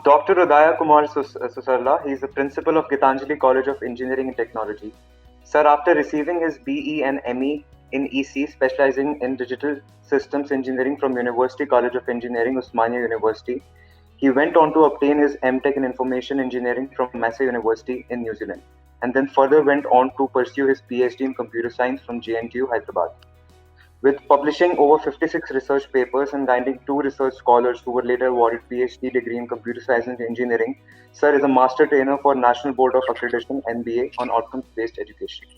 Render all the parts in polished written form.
Dr. Udaya Kumar Susarla. He is the principal of Gitanjali College of Engineering and Technology. Sir, after receiving his BE and ME in EC, specializing in digital systems engineering from University College of Engineering, Osmania University, he went on to obtain his MTech in Information Engineering from Massey University in New Zealand, and then further went on to pursue his PhD in Computer Science from JNTU, Hyderabad. With publishing over 56 research papers and guiding two research scholars who were later awarded PhD degree in Computer Science and Engineering, Sir is a master trainer for National Board of Accreditation (NBA) on outcomes-based education.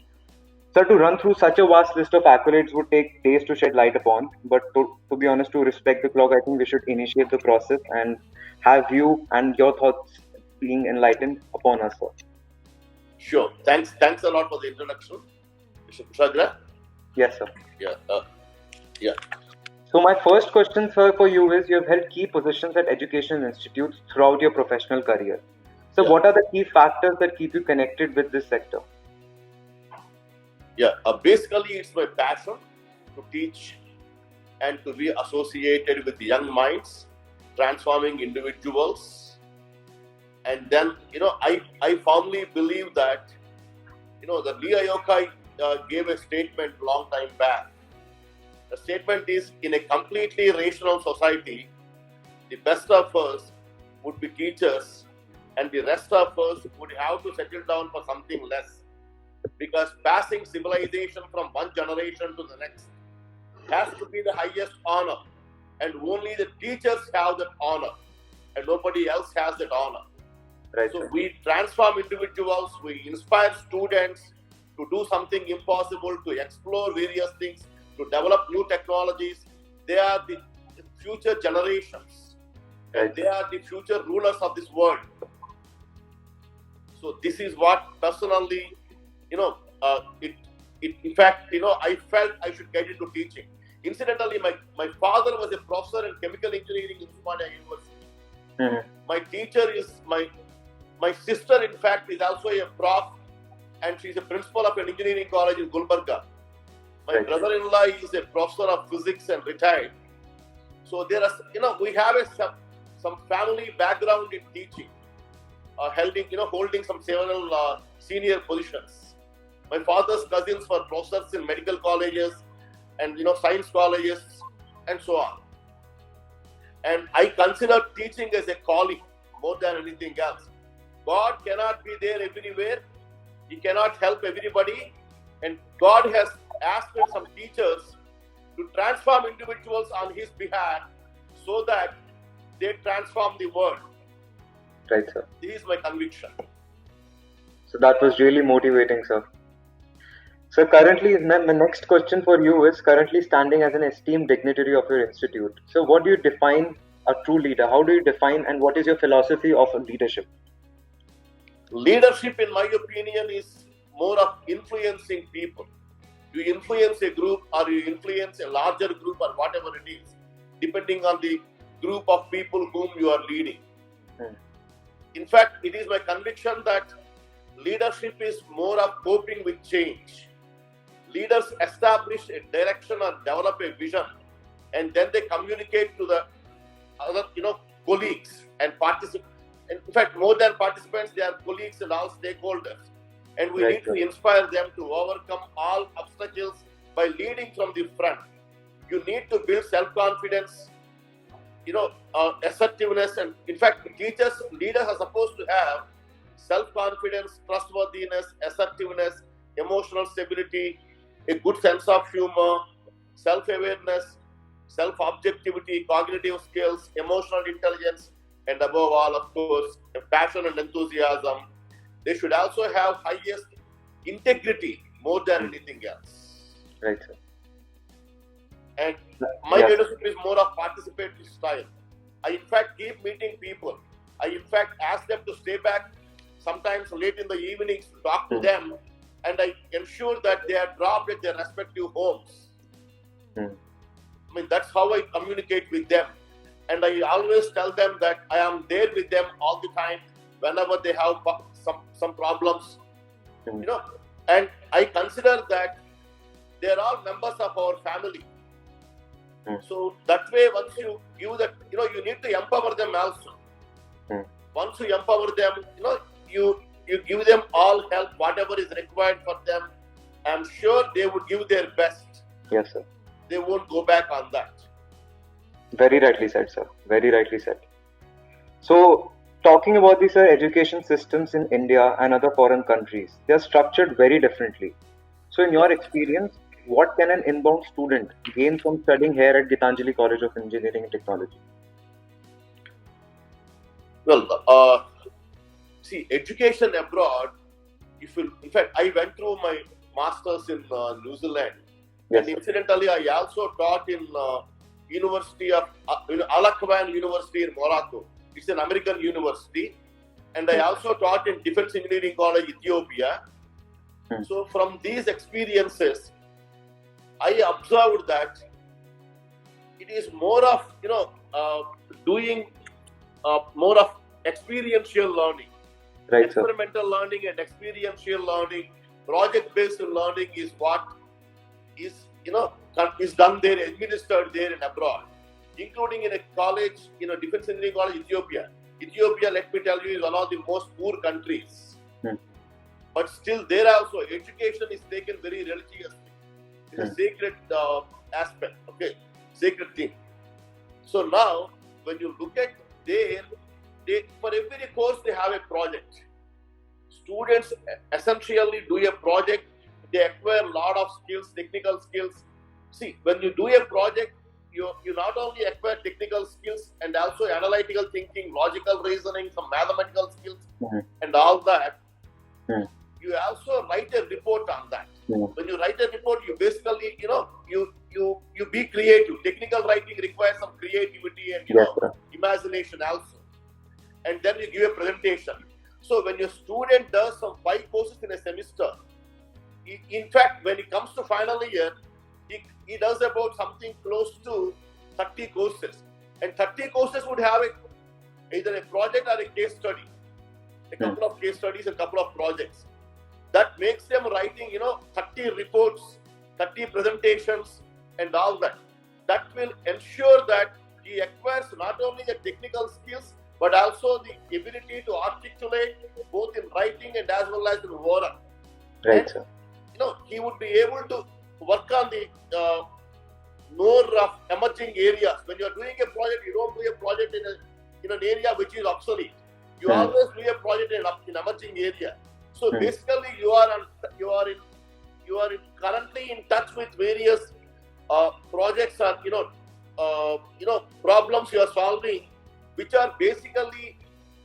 Sir, to run through such a vast list of accolades would take days to shed light upon, but to be honest, to respect the clock, I think we should initiate the process and have you and your thoughts being enlightened upon us, sir. Sure. Thanks a lot for the introduction. Mr. Kushagra? Yes, sir. Yeah. So my first question, sir, for you is, you have held key positions at education institutes throughout your professional career. So what are the key factors that keep you connected with this sector? Yeah, basically it's my passion to teach and to be associated with young minds, transforming individuals. And then, I firmly believe that, the Lee Iyokai gave a statement long time back. The statement is, in a completely rational society, the best of us would be teachers and the rest of us would have to settle down for something less. Because passing civilization from one generation to the next has to be the highest honor. And only the teachers have that honor. And nobody else has that honor. Right. So we transform individuals, we inspire students to do something impossible, to explore various things, to develop new technologies. They are the future generations. Right. And they are the future rulers of this world. So this is what personally, in fact, I felt I should get into teaching. Incidentally, my father was a professor in chemical engineering in Osmania University. Mm-hmm. My teacher is my sister, in fact, is also a prof, and she's a principal of an engineering college in Gulbarga. My brother-in-law is a professor of physics and retired. So there are, we have some family background in teaching, holding some several senior positions. My father's cousins were professors in medical colleges and science colleges and so on. And I consider teaching as a calling more than anything else. God cannot be there everywhere. He cannot help everybody. And God has asked some teachers to transform individuals on His behalf so that they transform the world. Right, sir. This is my conviction. So that was really motivating, sir. So currently, my next question for you is, currently standing as an esteemed dignitary of your institute. So what do you define a true leader? How do you define, and what is your philosophy of leadership? Leadership, in my opinion, is more of influencing people. You influence a group or you influence a larger group or whatever it is, depending on the group of people whom you are leading. In fact, it is my conviction that leadership is more of coping with change. Leaders establish a direction or develop a vision, and then they communicate to the other, colleagues and participants. In fact, more than participants, they are colleagues and all stakeholders. And we need to inspire them to overcome all obstacles by leading from the front. You need to build self-confidence, assertiveness, and in fact, leaders are supposed to have self-confidence, trustworthiness, assertiveness, emotional stability, a good sense of humor, self-awareness, self-objectivity, cognitive skills, emotional intelligence, and above all, of course, passion and enthusiasm. They should also have highest integrity more than anything else. Right, sir. And my leadership is more of participatory style. I, in fact, keep meeting people. I, in fact, ask them to stay back sometimes late in the evenings to talk to them, and I ensure that they are dropped at their respective homes. I mean, that's how I communicate with them. And I always tell them that I am there with them all the time whenever they have some problems. And I consider that they are all members of our family. So that way, once you give that, you need to empower them also. once you empower them, you give them all help, whatever is required for them. I'm sure they would give their best. Yes, sir. They won't go back on that. Very rightly said, sir. Very rightly said. So, talking about these education systems in India and other foreign countries, they are structured very differently. So, in your experience, what can an inbound student gain from studying here at Gitanjali College of Engineering and Technology? Well, see, education abroad, in fact, I went through my master's in New Zealand. Yes, and incidentally, I also taught in University of Al-Akwan University in Morocco. It's an American university. And I also taught in Defense Engineering College, Ethiopia. So from these experiences, I observed that it is more of, doing more of experiential learning. Right, experimental learning and experiential learning, project-based learning is what is done there, administered there and abroad, including in a college, Defense Engineering College, Ethiopia. Ethiopia, let me tell you, is one of the most poor countries. But still, there also, education is taken very religiously. It's a sacred aspect, sacred thing. So now, when you look at there, for every course they have a project. Students essentially do a project. They acquire a lot of skills, technical skills. See, when you do a project, you not only acquire technical skills and also analytical thinking, logical reasoning, some mathematical skills, and all that. You also write a report on that. When you write a report, you basically, you be creative. Technical writing requires some creativity and imagination also. And then you give a presentation. So when your student does some 5 courses in a semester, in fact, when it comes to final year, he does about something close to 30 courses. And 30 courses would have either a project or a case study. A couple of case studies, a couple of projects. That makes them writing, 30 reports, 30 presentations, and all that. That will ensure that he acquires not only the technical skills, but also the ability to articulate both in writing and as well as in oral. Right, sir. He would be able to work on the more of emerging areas. When you are doing a project, you don't do a project in an area which is obsolete. You always do a project in emerging area. So basically, you are currently in touch with various projects or problems you are solving, which are basically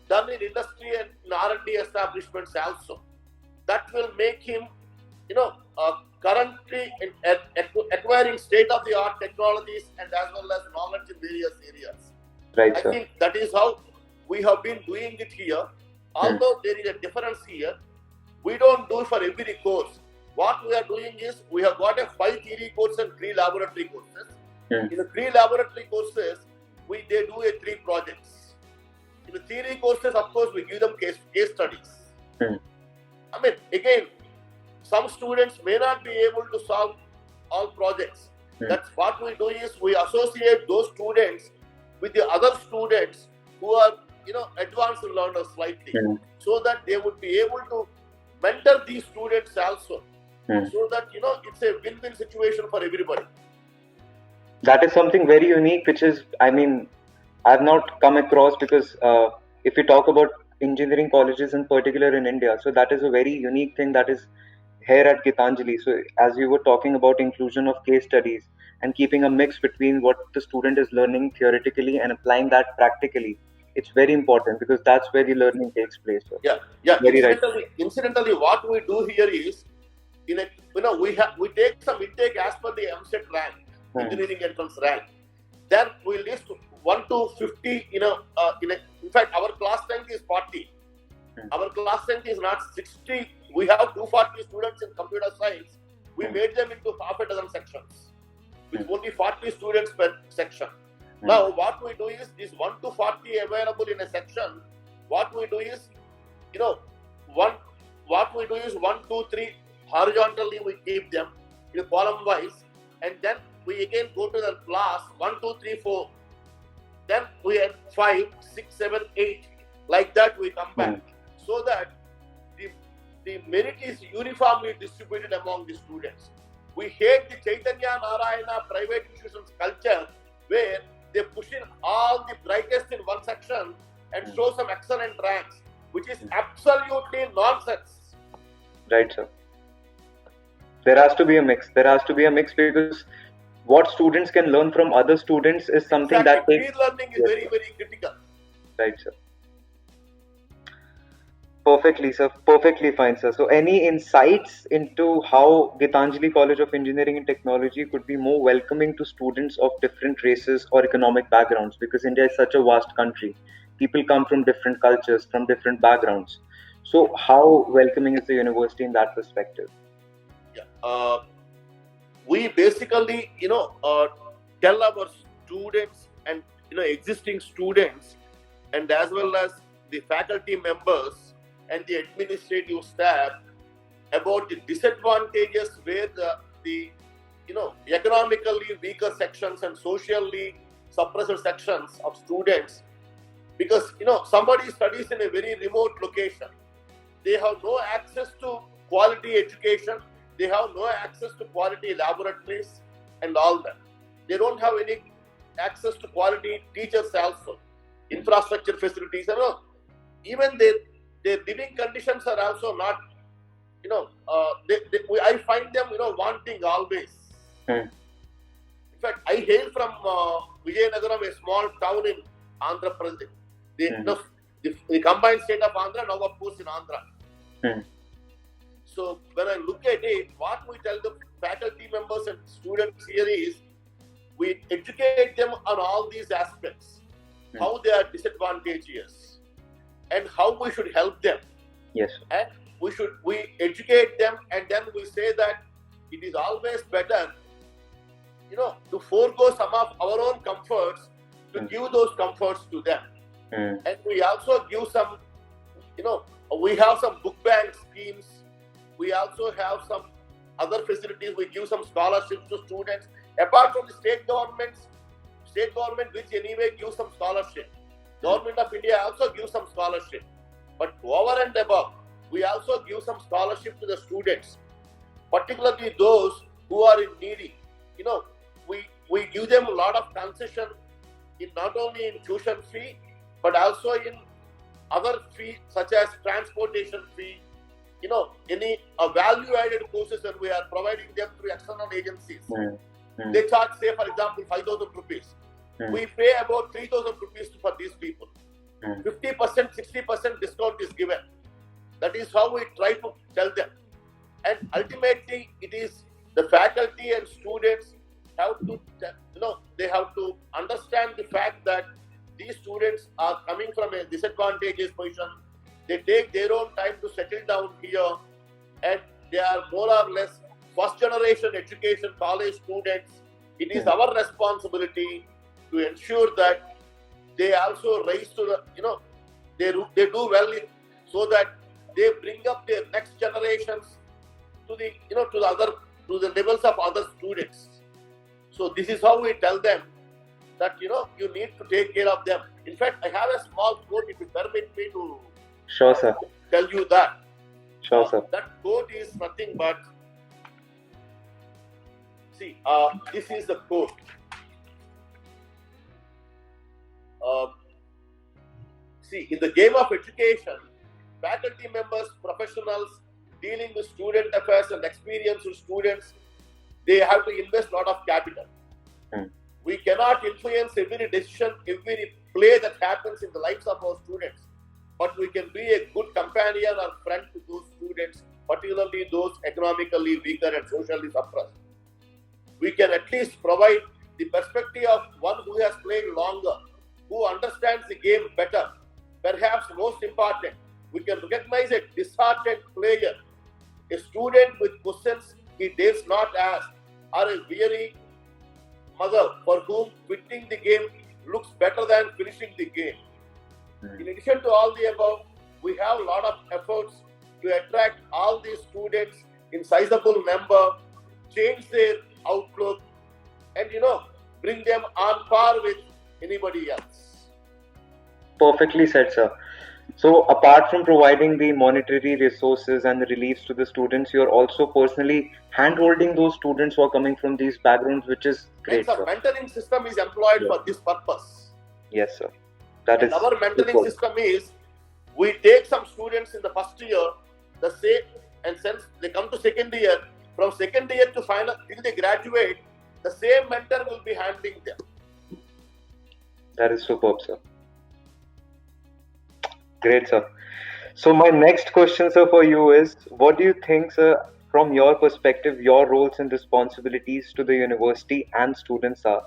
done in industry and in R&D establishments also. That will make him, currently acquiring state-of-the-art technologies and as well as knowledge in various areas. Right, I think that is how we have been doing it here. Although there is a difference here, we don't do for every course. What we are doing is, we have got a 5 theory courses and 3 laboratory courses. In the 3 laboratory courses, they do 3 projects. In the theory courses, of course, we give them case studies. I mean, again, some students may not be able to solve all projects. That's what we do is, we associate those students with the other students who are, advanced learners slightly, so that they would be able to mentor these students also, so that, it's a win-win situation for everybody. That is something very unique, which is, I've not come across, because if we talk about engineering colleges in particular in India, so that is a very unique thing that is here at Gitanjali. So as you were talking about inclusion of case studies and keeping a mix between what the student is learning theoretically and applying that practically, it's very important, because that's where the learning takes place. So. Yeah. Very Incidentally, what we do here is, we take some intake as per the MSET rank, engineering entrance rank. Then we list 1 to 50. In fact, our class strength is 40. Our class strength is not 60. We have 240 students in computer science. We made them into half a dozen sections, with only 40 students per section. Now, what we do is, this 1 to 40 available in a section, what we do is, 1, 2, 3, horizontally we keep them in column wise, and then we again go to the class 1, 2, 3, 4. Then we have 5, 6, 7, 8. Like that we come back, so that the merit is uniformly distributed among the students. We hate the Chaitanya Narayana private institutions culture where they push in all the brightest in one section and show some excellent ranks, which is absolutely nonsense. Right, sir. There has to be a mix. There has to be a mix because what students can learn from other students is something that peer learning is very, very critical. Right, sir. Perfectly, sir. Perfectly fine, sir. So, any insights into how Gitanjali College of Engineering and Technology could be more welcoming to students of different races or economic backgrounds? Because India is such a vast country. People come from different cultures, from different backgrounds. So, how welcoming is the university in that perspective? Yeah. We basically, tell our students and existing students, and as well as the faculty members and the administrative staff about the disadvantages where the economically weaker sections and socially suppressed sections of students, because somebody studies in a very remote location, they have no access to quality education, they have no access to quality laboratories and all that. They don't have any access to quality teachers also, infrastructure facilities, even their living conditions are also not, I find them, wanting always. In fact, I hail from Vijayanagaram, a small town in Andhra Pradesh. The combined state of Andhra, now of course in Andhra. So when I look at it, what we tell the faculty members and students here is, we educate them on all these aspects, how they are disadvantageous, and how we should help them. Yes. And we educate them, and then we say that it is always better, to forego some of our own comforts to give those comforts to them. And we also give some, we have some book bank schemes. We also have some other facilities. We give some scholarships to students. Apart from the state government which anyway gives some scholarship. Government of India also gives some scholarship. But over and above, we also give some scholarship to the students, particularly those who are in needy. We give them a lot of concession in not only in tuition fee, but also in other fees such as transportation fee, any value-added courses that we are providing them through external agencies. They charge, say, for example, 5,000 rupees. We pay about 3,000 rupees for these people. 50%, 60% discount is given. That is how we try to tell them. And ultimately, it is the faculty and students have to, they have to understand the fact that these students are coming from a disadvantageous position. They take their own time to settle down here, and they are more or less first generation education college students. It is our responsibility to ensure that they also rise to the, they do well so that they bring up their next generations to the, to the levels of other students. So this is how we tell them that, you need to take care of them. In fact, I have a small quote, if you permit me to Sure, sir. tell you that. Sure, sir. That quote is nothing but, see, this is the quote. See, in the game of education, faculty members, professionals dealing with student affairs and experienced students, they have to invest a lot of capital. We cannot influence every decision, every play that happens in the lives of our students, but we can be a good companion or friend to those students, particularly those economically weaker and socially suppressed. We can at least provide the perspective of one who has played longer, who understands the game better. Perhaps most important, we can recognize a disheartened player, a student with questions he dares not ask, or a weary mother for whom quitting the game looks better than finishing the game. In addition to all the above, we have a lot of efforts to attract all these students in sizable number, change their outlook, and bring them on par with anybody else. Perfectly said, sir. So apart from providing the monetary resources and the reliefs to the students, you're also personally hand-holding those students who are coming from these backgrounds, which is Hence, great, a sir. mentoring system is employed Yes, for this purpose. yes, sir. That And is our mentoring superb. system is, we take some students in the first year, the same, and since they come to second year, from second year to final till they graduate, the same mentor will be handling them. That is superb, sir. Great, sir. So my next question, sir, for you is, what do you think, sir, from your perspective, your roles and responsibilities to the university and students are?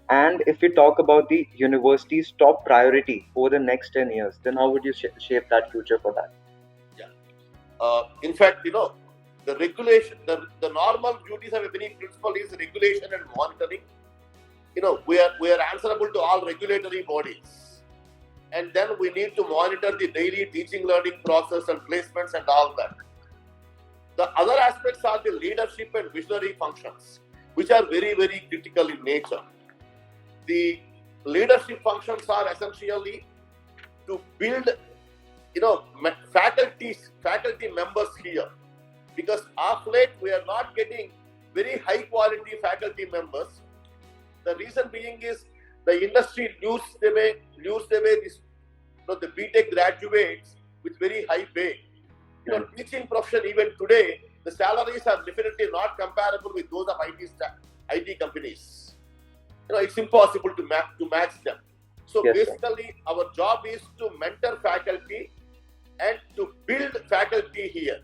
And if we talk about the university's top priority over the next 10 years, then how would you shape that future for that? Yeah. In fact, the regulation, the normal duties of any principal is regulation and monitoring. We are answerable to all regulatory bodies. And then we need to monitor the daily teaching learning process and placements and all that. The other aspects are the leadership and visionary functions, which are very, very critical in nature. The leadership functions are essentially to build, faculty members here. Because of late, we are not getting very high quality faculty members. The reason being is the industry loses the way this, the BTech graduates with very high pay. Teaching profession even today, the salaries are definitely not comparable with those of IT companies. It's impossible to match them. So Yes, basically, our job is to mentor faculty and to build faculty here.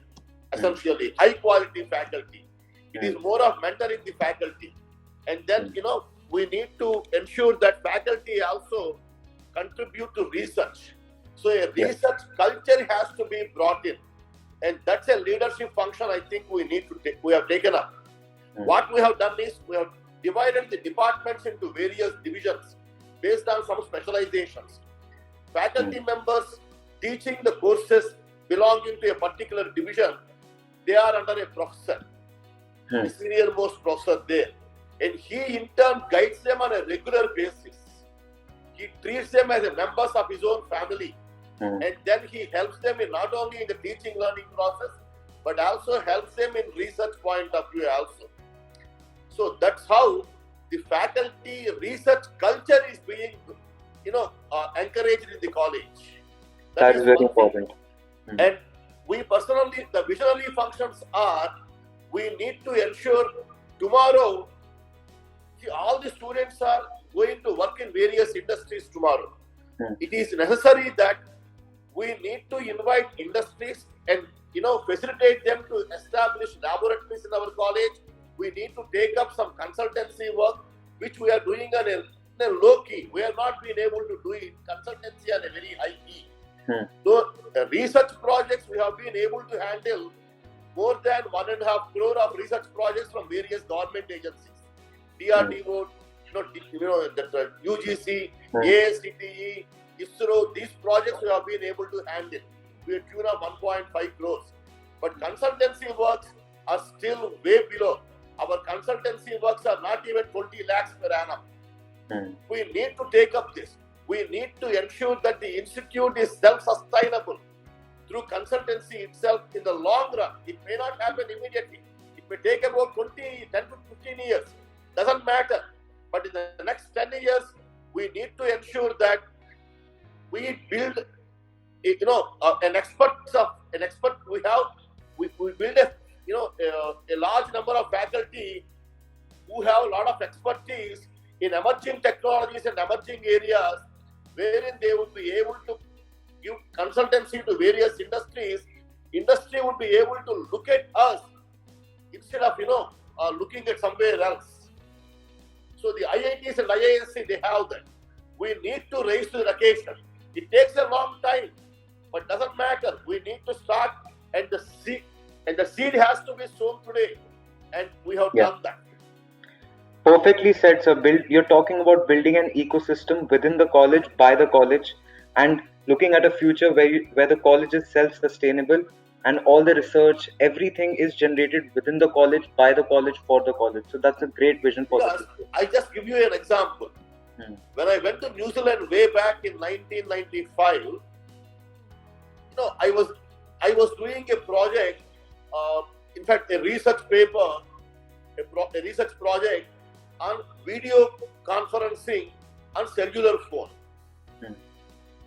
Essentially, high quality faculty. It is more of mentoring the faculty. And then, we need to ensure that faculty also contribute to research. So a research culture has to be brought in. And that's a leadership function I think we have taken up. What we have done is we have divided the departments into various divisions based on some specializations. Faculty members teaching the courses belonging to a particular division, they are under a professor, the senior most professor there. And he in turn guides them on a regular basis. He treats them as members of his own family. And then he helps them in not only in the teaching learning process, but also helps them in research point of view also. So that's how the faculty research culture is being, encouraged in the college. That is very important. And we personally, the visionary functions are, we need to ensure tomorrow, all the students are going to work in various industries tomorrow. It is necessary that we need to invite industries and facilitate them to establish laboratories in our college. We need to take up some consultancy work, which we are doing on a low key. We have not been able to do it consultancy on a very high key. So research projects we have been able to handle more than 1.5 crore of research projects from various government agencies, DRDO, the UGC, ASCTE, ISRO. These projects we have been able to handle. We are tune of 1.5 crores. But consultancy works are still way below. Our consultancy works are not even 20 lakhs per annum. We need to take up this. We need to ensure that the institute is self-sustainable through consultancy itself in the long run. It may not happen immediately. It may take about 10 to 15 years. Doesn't matter. But in the next 10 years, we need to ensure that we build, an expert. We build a large number of faculty who have a lot of expertise in emerging technologies and emerging areas, wherein they would be able to give consultancy to various industries. Industry would be able to look at us instead of looking at somewhere else. So the IITs and IISc, they have that. We need to raise to the occasion. It takes a long time, but doesn't matter. We need to start, and the seed has to be sown today, and we have done that. Perfectly said, sir. You're talking about building an ecosystem within the college, by the college, and looking at a future where the college is self-sustainable and all the research, everything is generated within the college, by the college, for the college. So that's a great vision for the future. I just give you an example. When I went to New Zealand way back in 1995, I was doing a project, in fact, a research paper, a research project on video conferencing on cellular phone.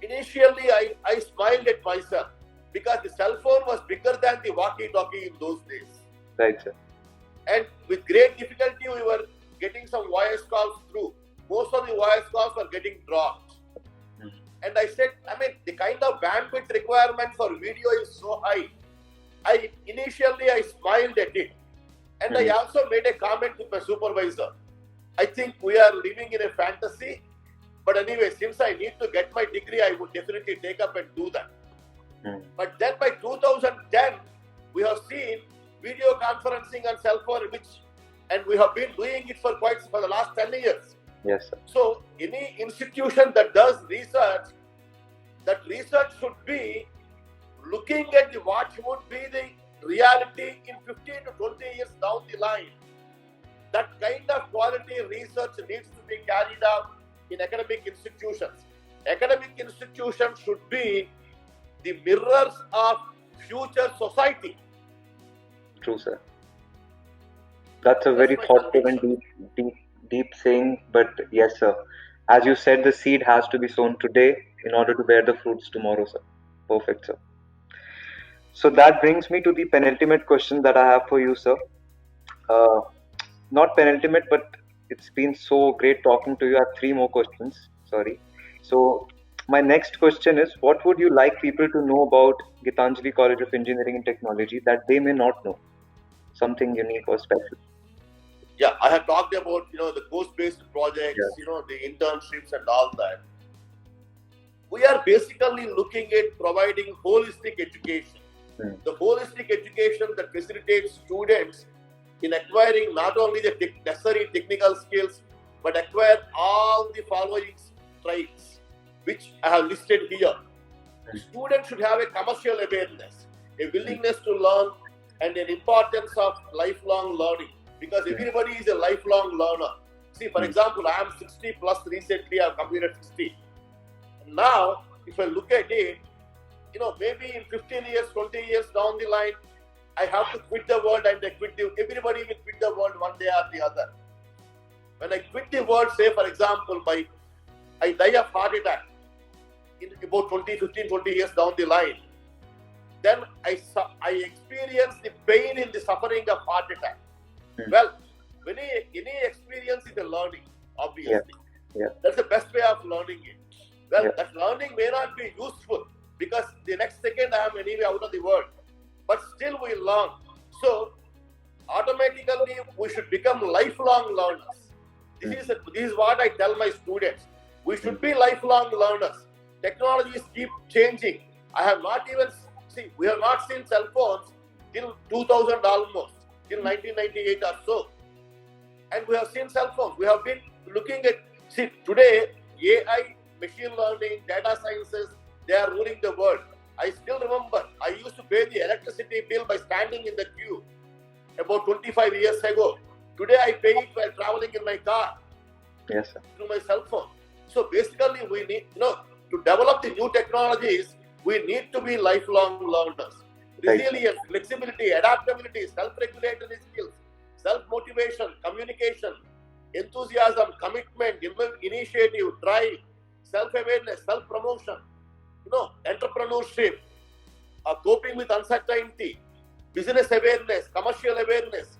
Initially, I smiled at myself because the cell phone was bigger than the walkie-talkie in those days. Right, sir. And with great difficulty, we were getting some voice calls through. Most of the voice calls were getting dropped. And I said, the kind of bandwidth requirement for video is so high. Initially, I smiled at it. And I also made a comment to my supervisor. I think we are living in a fantasy. But anyway, since I need to get my degree, I would definitely take up and do that. But then by 2010, we have seen video conferencing on cell phone, and we have been doing it for the last 10 years. Yes, sir. So any institution that does research, that research should be looking at what would be the reality in 15 to 20 years down the line. That kind of quality research needs to be carried out in academic institutions. Academic institutions should be the mirrors of future society. True, sir. That's a very thoughtful and deep saying, but yes, sir. As you said, the seed has to be sown today in order to bear the fruits tomorrow, sir. Perfect, sir. So that brings me to the penultimate question that I have for you, sir. Not penultimate, but it's been so great talking to you. I have 3 more questions. Sorry. So my next question is, what would you like people to know about Gitanjali College of Engineering and Technology that they may not know? Something unique or special? Yeah, I have talked about, the course-based projects, the internships and all that. We are basically looking at providing holistic education. The holistic education that facilitates students in acquiring not only the necessary technical skills, but acquire all the following traits, which I have listed here. Students should have a commercial awareness, a willingness to learn, and an importance of lifelong learning, because everybody is a lifelong learner. See, for example, I am 60 plus recently, I have completed 60. Now, if I look at it, maybe in 15 years, 20 years down the line, I have to quit the world, and everybody will quit the world one day or the other. When I quit the world, say for example, I die of heart attack in about 15, 20 years down the line, then I experience the pain in the suffering of heart attack. Well, any experience is a learning, obviously. Yeah. That's the best way of learning it. Well, that learning may not be useful because the next second I am anyway out of the world. But still we learn. So, automatically we should become lifelong learners. This is what I tell my students. We should be lifelong learners. Technologies keep changing. We have not seen cell phones till 2000 almost, till 1998 or so. And we have seen cell phones. We have been looking at, today, AI, machine learning, data sciences, they are ruling the world. I still remember, I used to pay the electricity bill by standing in the queue about 25 years ago. Today I pay it while traveling in my car. Yes, sir. Through my cell phone. So basically we need, to develop the new technologies, we need to be lifelong learners. Resilience, flexibility, adaptability, self-regulatory skills, self-motivation, communication, enthusiasm, commitment, initiative, drive, self-awareness, self-promotion, entrepreneurship, coping with uncertainty, business awareness, commercial awareness,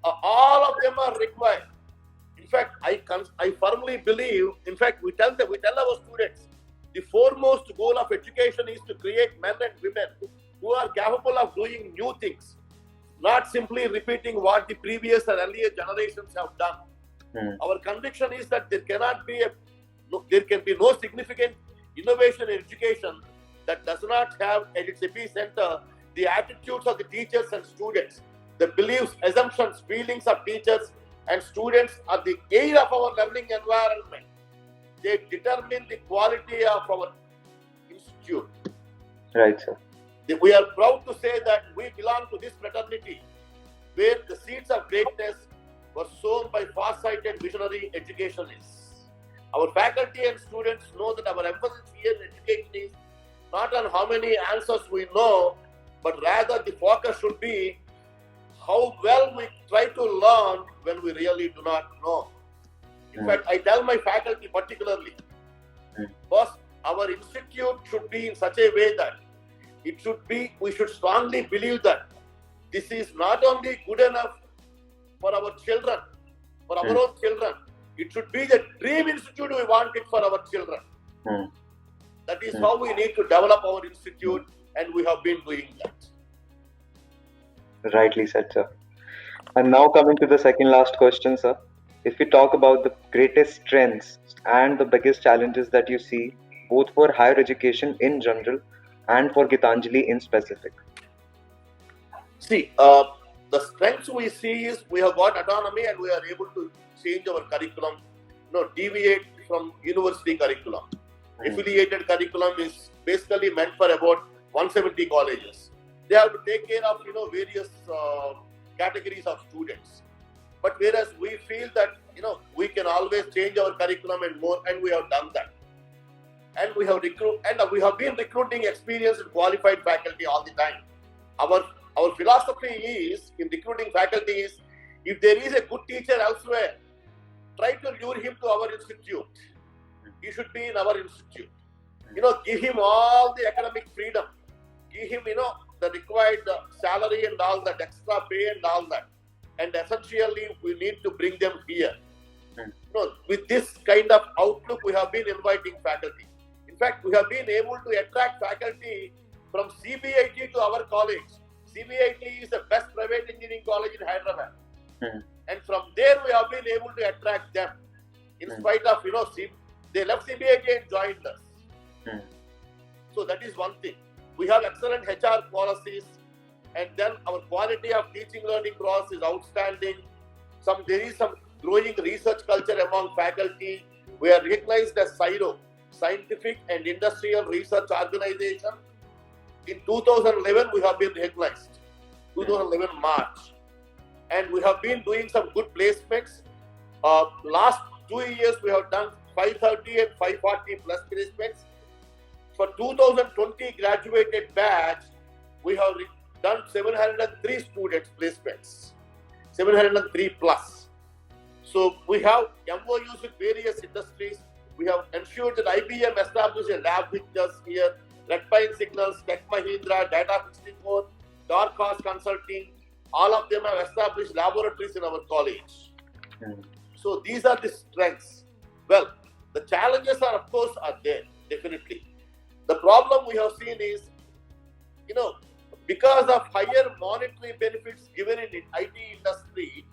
all of them are required. In fact, I firmly believe, in fact, we tell our students, the foremost goal of education is to create men and women who are capable of doing new things, not simply repeating what the previous and earlier generations have done. Our conviction is that there can be no significant innovation in education that does not have at its epicenter the attitudes of the teachers and students, the beliefs, assumptions, feelings of teachers and students are the air of our learning environment. They determine the quality of our institute. Right, sir. We are proud to say that we belong to this fraternity where the seeds of greatness were sown by far-sighted visionary educationists. Our faculty and students know that our emphasis here in education is not on how many answers we know, but rather the focus should be how well we try to learn when we really do not know. In fact, I tell my faculty particularly, first, our institute should be in such a way that we should strongly believe that this is not only good enough for our children, for our own children, it should be the dream institute we want it for our children. That is how we need to develop our institute, and we have been doing that. Rightly said, sir. And now coming to the second last question, sir. If we talk about the greatest strengths and the biggest challenges that you see, both for higher education in general and for Gitanjali in specific. See, the strengths we see is we have got autonomy and we are able to change our curriculum, deviate from university curriculum. Affiliated curriculum is basically meant for about 170 colleges. They have to take care of various categories of students. But whereas we feel that we can always change our curriculum and more, and we have done that. And we have been recruiting experienced and qualified faculty all the time. Our philosophy is in recruiting faculty is, if there is a good teacher elsewhere, try to lure him to our institute. He should be in our institute. Give him all the academic freedom. Give him, the required salary and all that, extra pay and all that. And essentially, we need to bring them here. With this kind of outlook, we have been inviting faculty. In fact, we have been able to attract faculty from CBIT to our college. CBIT is the best private engineering college in Hyderabad. And from there, we have been able to attract them. In spite of, they left CBIT and joined us. So that is one thing. We have excellent HR policies, and then our quality of teaching learning process is outstanding. There is some growing research culture among faculty. We are recognized as CSIRO, Scientific and Industrial Research Organization. In 2011, we have been recognized. 2011 March. And we have been doing some good placements. Last 2 years, we have done 530 and 540 plus placements. For 2020 graduated batch, we have done 703 students placements. 703 plus. So we have MOUs with various industries. We have ensured that IBM established a lab with us here. Red Pine Signals, Tech Mahindra, Data 64, Dark Horse Consulting, all of them have established laboratories in our college. So these are the strengths. Well, the challenges are there, definitely. The problem we have seen is, because of higher monetary benefits given in the IT industry,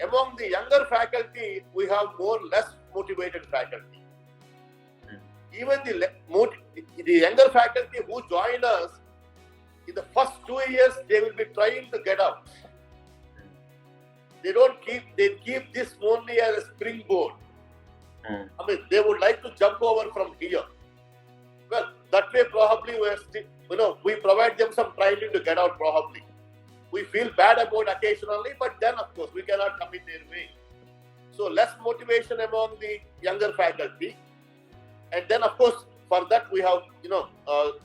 among the younger faculty, we have less motivated faculty. Even the younger faculty who join us, in the first 2 years, they will be trying to get out. They keep this only as a springboard. They would like to jump over from here. Well, that way probably we provide them some training to get out probably. We feel bad about occasionally, but then of course we cannot commit their way. So less motivation among the younger faculty. And then of course for that we have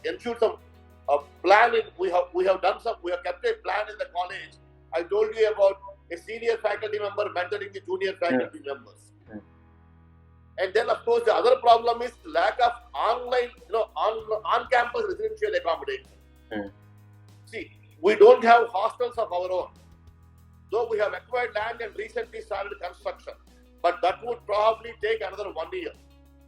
ensured some plan. We have kept a plan in the college. I told you about a senior faculty member mentoring the junior faculty members. And then, of course, the other problem is lack of online, on-campus residential accommodation. See, we don't have hostels of our own. Though we have acquired land and recently started construction. But that would probably take another 1 year.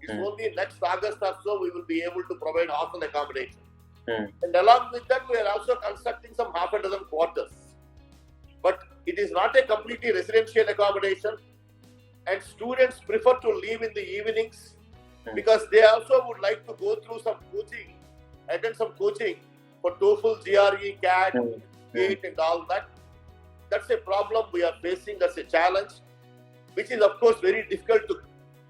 It's only next August or so we will be able to provide hostel accommodation. And along with that, we are also constructing some half a dozen quarters. But it is not a completely residential accommodation. And students prefer to leave in the evenings because they also would like to go through some coaching, attend some coaching for TOEFL, GRE, CAT, GATE and all that. That's a problem we are facing. That's a challenge, which is of course very difficult to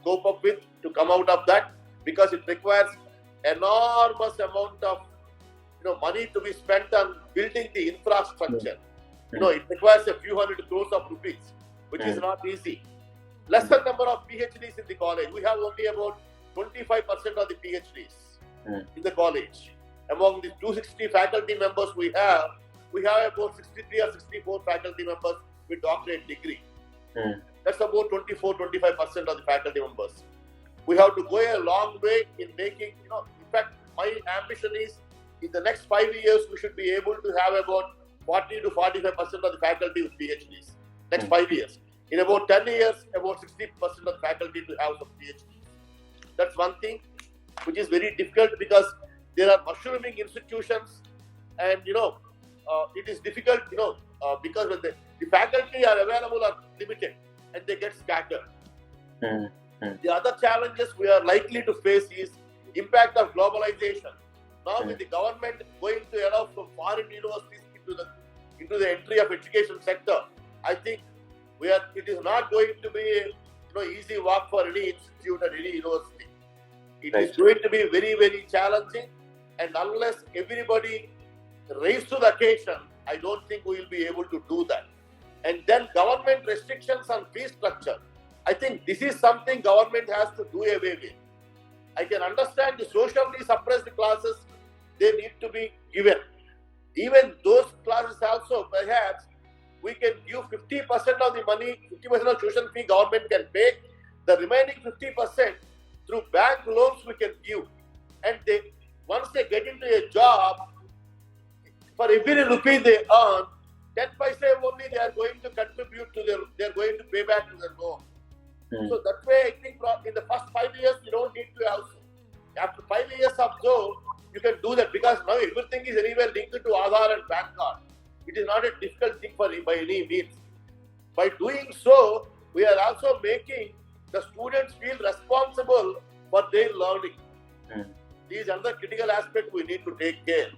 cope up with, to come out of that, because it requires enormous amount of money to be spent on building the infrastructure. It requires a few hundred crores of rupees, which is not easy. Lesser number of PhDs in the college. We have only about 25% of the PhDs. in the college. Among the 260 faculty members we have about 63 or 64 faculty members with doctorate degree. That's about 24-25% of the faculty members. We have to go a long way in making, in fact, my ambition is in the next 5 years, we should be able to have about 40-45% of the faculty with PhDs. Next 5 years. In about 10 years, about 60% of the faculty to have some PhDs. That's one thing which is very difficult because there are mushrooming institutions and, it is difficult, because when the faculty are available are limited and they get scattered. The other challenges we are likely to face is impact of globalization. Now with the government going to allow from foreign universities into the entry of education sector, I think it is not going to be easy work for any institute or any university. It is going to be very, very challenging, and unless everybody rise to the occasion, I don't think we will be able to do that. And then government restrictions on fee structure. I think this is something government has to do away with. I can understand the socially suppressed classes, they need to be given. Even those classes also, perhaps, we can give 50% of the money, 50% of tuition fee government can pay. The remaining 50% through bank loans we can give. And once they get into a job, for every rupee they earn, 10 paise only they are going to contribute they are going to pay back to their loan. So that way I think in the first 5 years you don't need to also. After 5 years of so, you can do that because now everything is anywhere linked to Aadhaar and PAN card. It is not a difficult thing by any means. By doing so, we are also making the students feel responsible for their learning. These are the critical aspects we need to take care.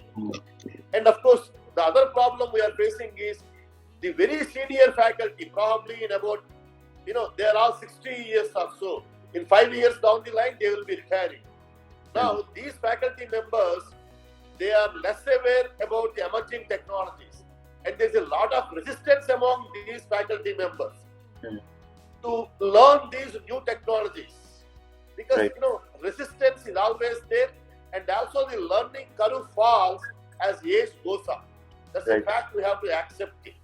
And of course, the other problem we are facing is the very senior faculty, probably in about, they are all 60 years or so. In 5 years down the line, they will be retiring. Now, these faculty members, they are less aware about the emerging technologies. And there's a lot of resistance among these faculty members to learn these new technologies. Because, resistance is always there, and also the learning curve falls as age goes up. That's a fact we have to accept it.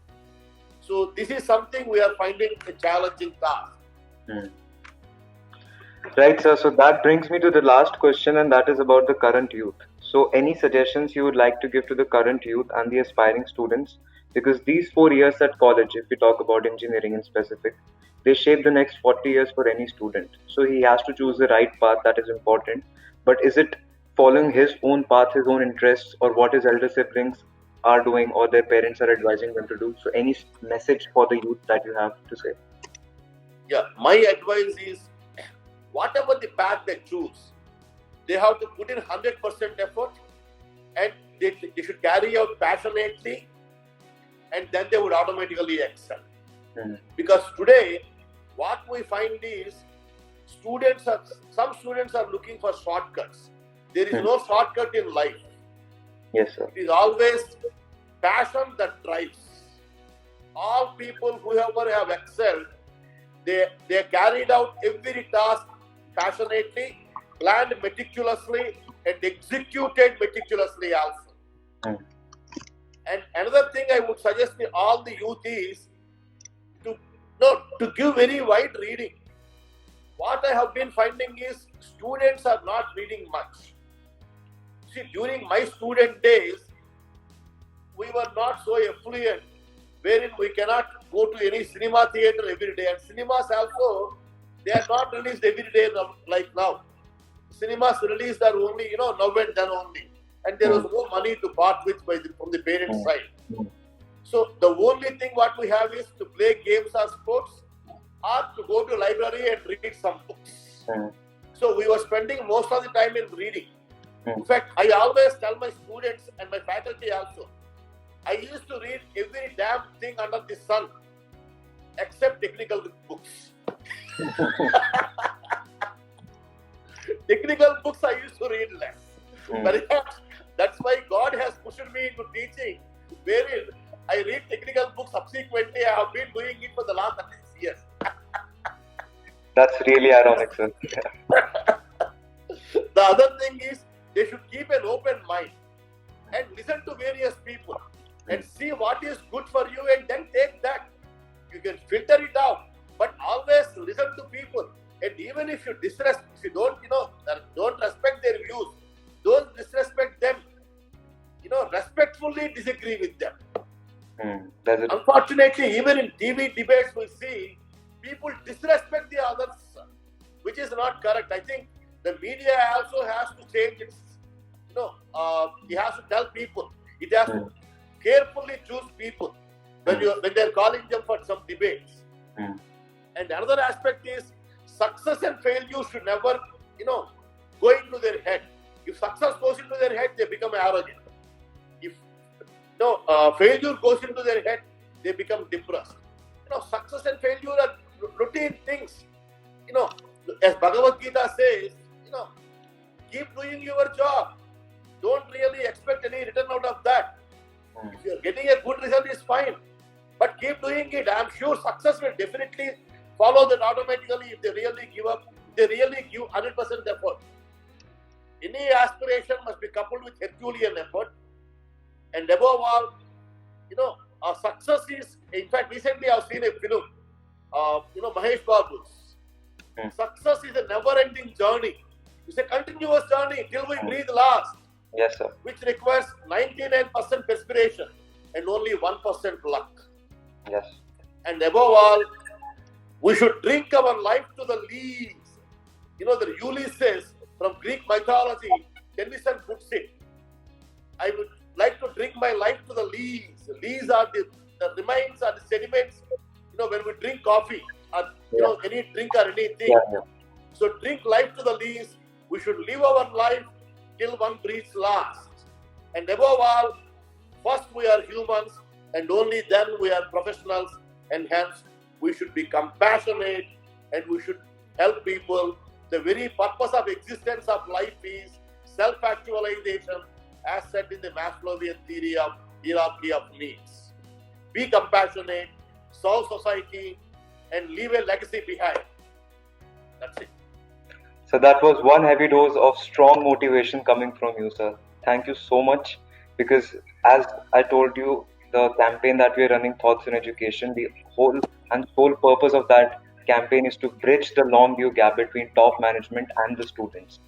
So this is something we are finding a challenging task. Right, sir. So that brings me to the last question, and that is about the current youth. So any suggestions you would like to give to the current youth and the aspiring students? Because these 4 years at college, if we talk about engineering in specific, they shape the next 40 years for any student. So he has to choose the right path, that is important. But is it following his own path, his own interests, or what his elder siblings are doing or their parents are advising them to do? So any message for the youth that you have to say? Yeah, my advice is whatever the path they choose, they have to put in 100% effort and they should carry out passionately, and then they would automatically excel. Because today, what we find is some students are looking for shortcuts. There is no shortcut in life. Yes, sir. It is always passion that drives. All people, whoever have excelled, they carried out every task passionately, planned meticulously, and executed meticulously also. And another thing I would suggest to all the youth is to give very wide reading. What I have been finding is students are not reading much. See, during my student days, we were not so affluent, wherein we cannot go to any cinema theatre every day. And cinemas also, they are not released every day like now. Cinemas released are only, now and then only. And there was no money to part with from the parents' side. So the only thing what we have is to play games or sports, or to go to library and read some books. So we were spending most of the time in reading. In fact, I always tell my students and my faculty also, I used to read every damn thing under the sun, except technical books. Technical books I used to read less. Perhaps that's why God has pushed me into teaching, wherein I read technical books subsequently. I have been doing it for the last 6 years. That's really ironic, sir. The other thing is, they listen to various people and see what is good for you and then take that. You can filter it out, but always listen to people. And even if you don't respect their views, don't disrespect them. Respectfully disagree with them. Unfortunately, even in TV debates, we see people disrespect the others, which is not correct. I think the media also has to change its. It has to tell people. It has to carefully choose people when they're calling them for some debates. And another aspect is success and failure should never, go into their head. If success goes into their head, they become arrogant. If failure goes into their head, they become depressed. Success and failure are routine things. As Bhagavad Gita says, keep doing your job. Don't really expect any return out of that. If you're getting a good result, it's fine. But keep doing it. I'm sure success will definitely follow that automatically if they really give up, they really give 100% effort. Any aspiration must be coupled with Herculean effort. And above all, success is, in fact, recently I've seen a film, Mahesh Babu's. Success is a never-ending journey. It's a continuous journey till we breathe last. Yes, sir. Which requires 99% perspiration and only 1% luck. Yes. And above all, we should drink our life to the lees. The Ulysses from Greek mythology, Tennyson puts it. I would like to drink my life to the lees. Lees are the remains or the sediments, when we drink coffee or, any drink or anything. Yeah. So drink life to the lees. We should live our life till one breathes last. And above all, first we are humans and only then we are professionals, and hence we should be compassionate and we should help people. The very purpose of existence of life is self-actualization as set in the Maslowian theory of hierarchy of needs. Be compassionate, solve society and leave a legacy behind. That's it. So that was one heavy dose of strong motivation coming from you, sir. Thank you so much, because as I told you, the campaign that we are running, Thoughts in Education, the whole and sole purpose of that campaign is to bridge the long view gap between top management and the students.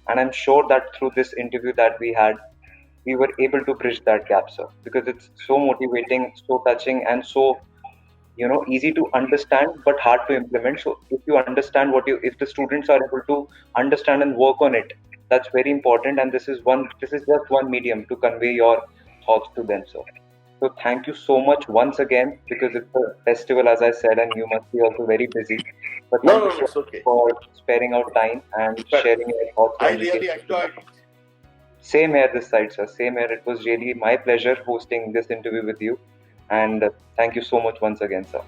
And I'm sure that through this interview that we had, we were able to bridge that gap, sir, because it's so motivating, so touching, and so easy to understand but hard to implement. So if you understand if the students are able to understand and work on it, that's very important. And this is just one medium to convey your thoughts to them, sir. So thank you so much once again, because it's a festival, as I said, and you must be also very busy. But thank you it's okay. for sparing out time and sharing your thoughts. I really enjoyed it. Same here this side, sir. Same here. It was really my pleasure hosting this interview with you. And thank you so much once again, sir.